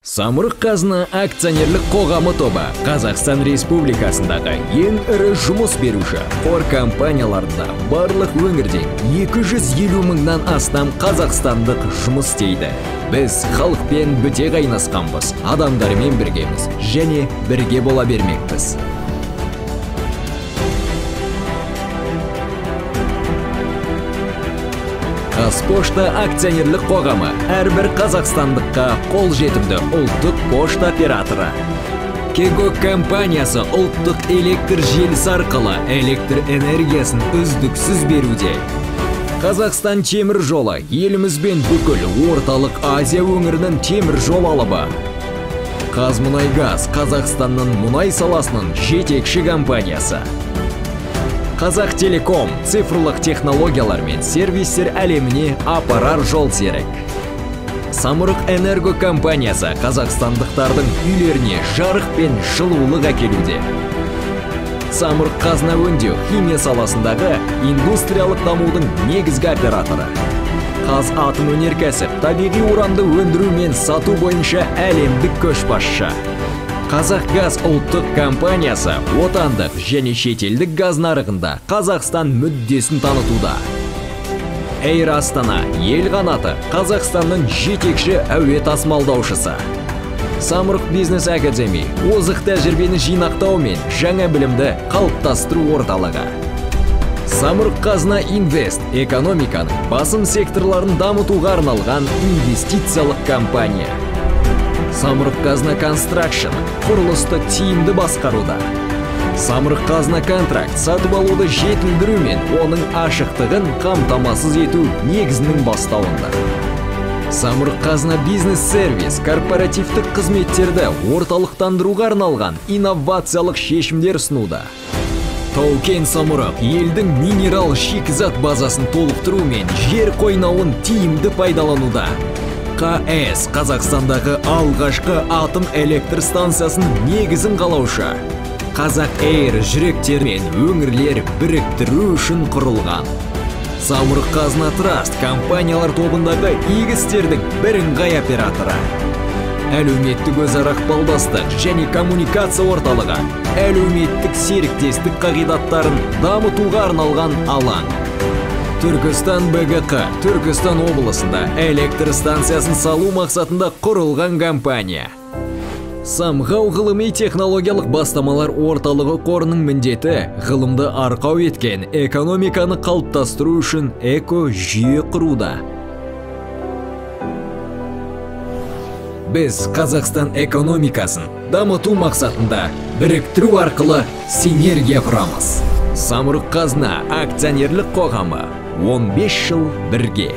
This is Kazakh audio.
Самұрық қазына акционерлік қоғамы тобы Қазақстан Республикасындағы ең ірі жұмыс беруші қор компанияларында барлық өңірден 250 мыңнан астам қазақстандық жұмыс істейді. Біз халықпен біте қайнасқанбыз, адамдармен біргеміз және бірге бола бермекпіз. Қазпошта акционерлік қоғамы әрбір қазақстандыққа қолжетімді ұлттық пошта операторы. Кего компаниясы ұлттық электр желісі арқылы электр энергиясын үздіксіз беруде. Қазақстан темір жолы елімізбен бүкіл орталық Азия өңірінің темір жол алыбы. Қазмұнайгаз Қазақстанның мұнай саласының жетекші компаниясы. Қазақтелеком цифрлық технологиялар мен сервистер әлеміне апарар жол серік. Самұрық энерго компаниясы қазақстандықтардың үйлеріне жарық пен жылулық әкелуде. Самұрық қазына өңдеу химия саласындағы индустриялық дамудың негізгі операторы. Қазатомөнеркәсіп табиғи уранды өндіру мен сату бойынша әлемдік көшбасшы. Қазақгаз ұлттық компаниясы отандық және шетелдік газ нарығында Қазақстан мүддесін танытуда. Эйр Астана ел қанаты Қазақстанның жетекші әуе тасымалдаушысы. Самұрық бизнес академи озық тәжірибені жинақтау мен жаңа білімді қалыптастыру орталығы. Самұрық қазына инвест экономиканың басым секторларын дамытуға арналған инвестициялық компания. Самұрық қазына констракшн құрылысты тиімді басқаруда. Самұрық қазына контракт сатып алуды жетілдіру мен оның ашықтығын қамтамасыз ету негізінің бастауында. Самұрық қазына бизнес-сервис корпоративтік қызметтерді орталықтандыруға арналған инновациялық шешімдер ұсынуда. Тау-Кен Самұрық елдің минерал шикізат базасын толықтыру мен жер қойнауын тиімді пайдалануда. КС Қазақстандағы алғашқы атом электр станциясының негізін қалаушы. Қазақ Эйр жүректер мен өңірлер біріктіру үшін құрылған. Самұрық қазына траст компаниялар тобындағы игі істердің бірыңғай операторы. Әлеуметтік өзара ықпалдастық және коммуникация орталығы әлеуметтік серіктестік қағидаттарын дамытуға арналған алаң. Түркістан БГК Түркістан облысында электр станциясын салу мақсатында құрылған компания. Самғау ғылыми технологиялық бастамалар орталығы қорының міндеті ғылымды арқау еткен экономиканы қалыптастыру үшін эко-жүйе құруда. Біз Қазақстан экономикасын дамыту мақсатында біріктіру арқылы синергия құрамыз. Самұрық қазына акционерлік қоғамы 15 жыл бірге.